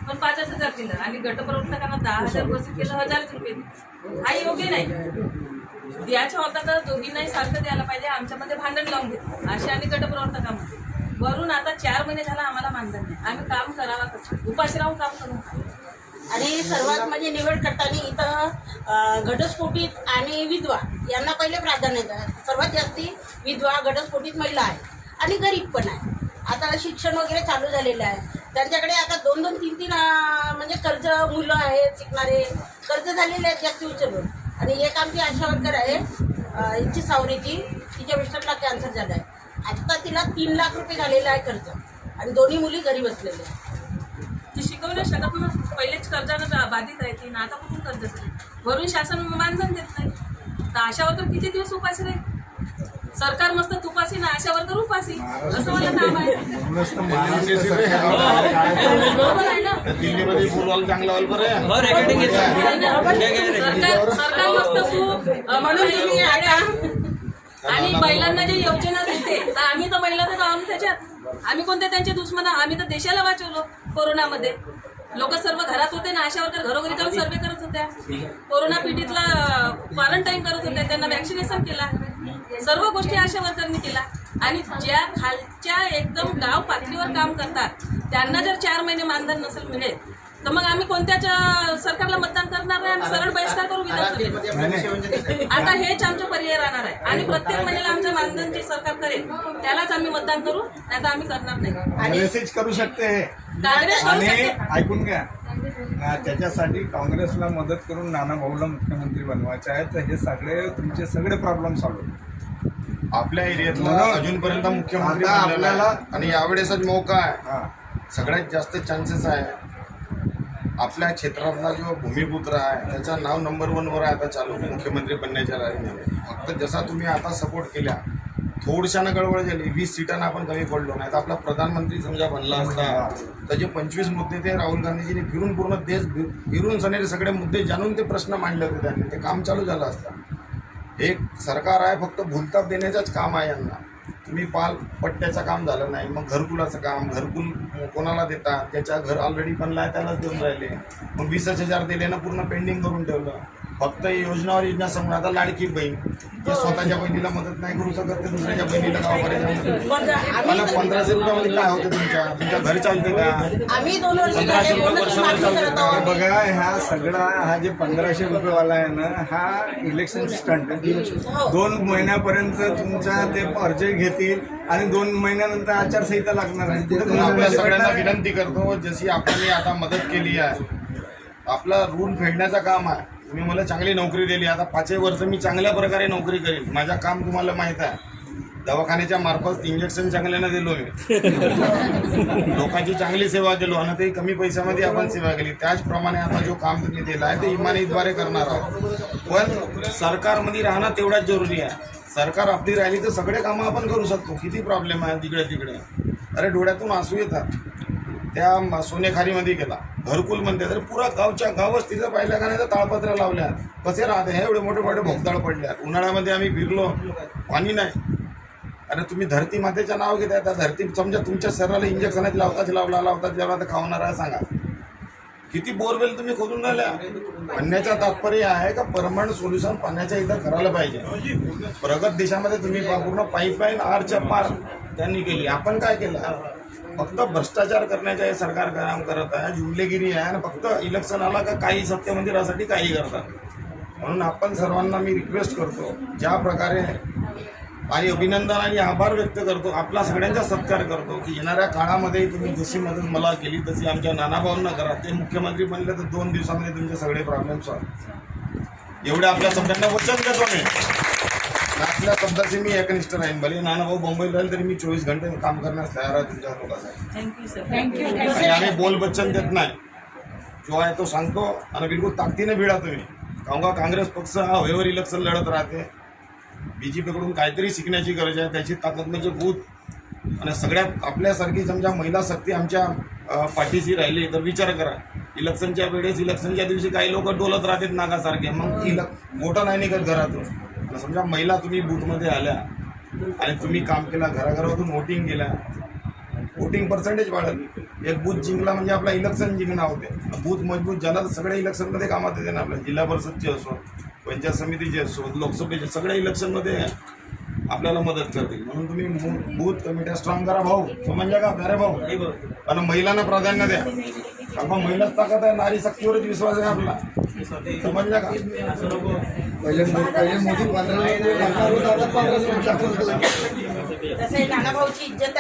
पण 5,000 दिलं आणि गटप्रवर्तकांना 10,000 घोषित केलं 1,000 रुपये. हा योग्य नाही. द्यायचं होता तर दोघींनाही सारखं द्यायला पाहिजे. आमच्यामध्ये भांडण लावून घेतलं असे आणि गटप्रवर्तकांमध्ये वरून आता 4 महिने झाला आम्हाला मानधन नाही. आम्ही काम करावा कसं, उपाशी राहून काम करून खाऊ. आणि सर्वात म्हणजे निवड करताना इथं घटस्फोटित आणि विधवा यांना पहिले प्राधान्य द्या. सर्वात जास्ती विधवा घटस्फोटित महिला आहे आणि गरीब पण आहे. आता शिक्षण वगैरे चालू झालेलं आहे, त्यांच्याकडे आता 2-2, 3-3 म्हणजे कर्ज, मुलं आहेत शिकणारे, कर्ज झालेले आहेत जास्ती उचलून. आणि एक आमची आशा वर्कर आहे हिची सावरीची, तिच्या मिस्टरला कॅन्सर झाला आहे. आता तिला 3 लाख रुपये झालेला आहे कर्ज आणि दोन्ही मुली घरी बसलेल्या आहेत. ती शिकवू नाही शकत ना. पहिलेच कर्जानं बाधित आहे ती, आता कुठून कर्ज करेल. वरून शासन मानधन देत नाही तर अशावर तर किती दिवस उपाशी राहील. सरकार मस्त तुपासी ना, अशावर तर उपासी. असं मला काम आहे. बरोबर आहे ना. दिल्लीमध्ये बोलवायला चांगला वाल बरं आहे. सरकार मस्त तूप म्हणून तुम्ही आड्या आणि महिलांना जे योजना देते तर आम्ही तर महिला तर आहोत त्याच्यात. आम्ही कोणते त्यांचे दुश्मन? आम्ही तर देशाला वाचवलो कोरोनामध्ये. लोक सर्व घरात होते ना, आशा वर्कर घरोघरी जाऊन सर्वे करत होत्या. कोरोना पीडितला क्वारंटाईन करत होत्या, त्यांना वॅक्सिनेशन केला. सर्व गोष्टी आशा वर्करनी केला. आणि ज्या खालच्या एकदम गाव पातळीवर काम करतात त्यांना जर 4 महिने मानधन नसेल मिळेल तर मग आम्ही कोणत्याच सरकारला मतदान करणार नाही. आम्ही सरळ बहिष्कार करू विधानसभेत. आता हेच आमचं पर्याय राहणार आहे. आणि प्रत्येक महिन्याला आमचं मानधन जे सरकार करेल त्यालाच आम्ही मतदान करू, नाही तर आम्ही करणार नाही. मेसेज करू शकते हे. काँग्रेस करू आणि शकते. ऐकून घ्या, त्याच्यासाठी काँग्रेसला मदत करून नाना भाऊला मुख्यमंत्री बनवायचे आहे. तर हे सगळे तुमचे सगळे प्रॉब्लेम सॉल्व्ह. आपल्या एरियातला अजूनपर्यंत मुख्यमंत्री आता बनलेला आहे. आपल्याला- आणि यावेळेसच मौका आहे. हा, सगळ्यात जास्त चान्सेस आहे. आपल्या क्षेत्रातला जो भूमिपुत्र आहे त्याचं नाव नंबर 1 वर आहे आता चालू मुख्यमंत्री बनण्याच्या राजनीतीमध्ये. फक्त जसा तुम्ही आता सपोर्ट केल्या, थोडशानं गडबड झाली, 20 सीटांना आपण कमी पडलो नाही तर आपला प्रधानमंत्री समजा बनला असता तर जे 25 मुद्दे ते राहुल गांधीजींनी फिरून पूर्ण देश फिरून सनेरे सगळे मुद्दे जाणून ते प्रश्न मांडले होते त्यांनी, ते काम चालू झालं असतं. एक सरकार आहे, फक्त भूलताप देण्याचंच काम आहे यांना. तुम्ही पाल पट्ट्याचं काम झालं नाही, मग घरकुलाचं काम, घरकुल कोणाला देतात, त्याच्या घर ऑलरेडी बनला आहे त्यालाच देऊन राहिले. मग 20,000 दिले ना, पूर्ण पेंडिंग करून ठेवलं. फक्त योजनावर योजना समोर. आता लाडकी बहीण जे स्वतःच्या बहिणीला मदत नाही करू शकत ते दुसऱ्याच्या बहिणीला गाव करायचं. मला 1,500 रुपयामध्ये काय होतं? तुमच्या घर चालते का? आम्ही 2 वर्ष 1,500 रुपये वर्षावर चालते का? बघा, ह्या सगळा हा जे 1,500 रुपयेवाला आहे ना, हा इलेक्शन स्टंट. 2 महिन्यापर्यंत तुमचा ते अर्ज घेतील आणि 2 महिन्यानंतर आचारसंहिता लागणार आहे. म्हणून आपल्या सगळ्यांना विनंती करतो, जशी आपल्याला आता मदत केली आहे, आपला ऋण फेडण्याचं काम आहे. तुम्ही मला चांगली नोकरी दिली, आता 5 वर्ष मी चांगल्या प्रकारे नोकरी करेल. माझं काम तुम्हाला माहीत आहे. दवाखान्याच्या मार्फत इंजेक्शन चांगल्यानं दिलो मी, लोकांची चांगली सेवा केलो आणि ते कमी पैशामध्ये आपण सेवा केली. त्याचप्रमाणे आता जो काम तुम्ही दिला आहे ते इमानीद्वारे करणार आहोत. पण सरकारमध्ये राहणं तेवढाच जरुरी आहे. सरकार आपली राहिली तर सगळे कामं आपण करू शकतो. किती प्रॉब्लेम आहे तिकडे तिकडे. अरे डोळ्यातून आसू येतात. त्या सोनेखारीमध्ये गेला, घरकुल म्हणते तर पुरा गावच्या गावच तिथं पाहिल्या का नाही तर ताळपत्र लावल्या. कसे राहते हे एवढे मोठे मोठे भोगदाळ पडल्यात. उन्हाळ्यामध्ये आम्ही फिरलो, पाणी नाही. अरे तुम्ही धरती मातेचं नाव घेताय, त्या धरती समजा तुमच्या शरीराला इंजेक्शनाची लावताच लावला तर खावणार आहे सांगा. किती बोरवेल तुम्ही खोदून राहिल्या. म्हणण्याचा तात्पर्य आहे का परमनंट सोल्युशन पाण्याच्या इथं करायला पाहिजे. प्रगत देशामध्ये तुम्ही पूर्ण पाईपलाईन आरच्या पार त्यांनी केली. आपण काय केलं? फक्त भ्रष्टाचार करण्याचे हे सरकार काम करत आहे, जुमलेगिरी आहे आणि फक्त इलेक्शन आला का काही सत्य मंदिरासाठी काही करतात. म्हणून आपण सर्वांना मी रिक्वेस्ट करतो, ज्या प्रकारे आणि अभिनंदन आणि आभार व्यक्त करतो, आपला सगळ्यांचा सत्कार करतो की येणाऱ्या काळामध्ये तुम्ही जशी मदत मला केली तशी आमच्या नानाभाऊंना करा. ते मुख्यमंत्री बनले तर 2 दिवसामध्ये तुमचे सगळे प्रॉब्लेम सॉल्व्ह. एवढे आपल्या सगळ्यांना वचन देतो मी. आपल्या शब्दाशी मी एकनिष्ठ राहीन. भले नानाभाऊ मुंबईत राहील तरी मी 24 घंटे काम करण्यास तयार आहे तुमच्या लोकांसाठी. Thank you sir. थँक्यू. आणि आम्ही बोल वचन देत नाही, जो आहे तो सांगतो आणि बिलकुल ताकदीने भिडा तुम्ही. का काँग्रेस पक्ष हा वेळेवर इलेक्शन लढत राहते. बीजेपीकडून काहीतरी शिकण्याची गरज आहे. त्याची ताकद म्हणजे बूथ. आणि सगळ्यात आपल्यासारखी समजा महिला शक्ती आमच्या पाठीशी राहिली तर विचार करा. इलेक्शनच्या वेळेस इलेक्शनच्या दिवशी काही लोक डोलत राहतात नागासारखे, मग मोठं नाही निघत घरातून. समजा महिला तुम्ही बूथमध्ये आल्या आणि तुम्ही काम केला, घराघरातून वोटिंग केल्या, वोटिंग पर्सेंटेज वाढेल. एक बूथ जिंकला म्हणजे आपला इलेक्शन जिंकणं होते. बूथ मजबूत झाला तर सगळ्या इलेक्शनमध्ये कामात येते ना. आपल्या जिल्हा परिषदचे असो, पंचायत समितीचे असो, लोकसभेचे सगळ्या इलेक्शनमध्ये आपल्याला मदत करतील. म्हणून तुम्ही बूथ कमिट्या स्ट्रॉंग करा भाऊ, समजल्या का प्यारे भाऊ. आणि महिलांना प्राधान्य द्या. आपण महिलाच ताकद आहे, नारी शक्तीवरच विश्वास आहे आपला, समजल्या का. पहिले मोदी 15 तसं नानाभाऊची इज्जत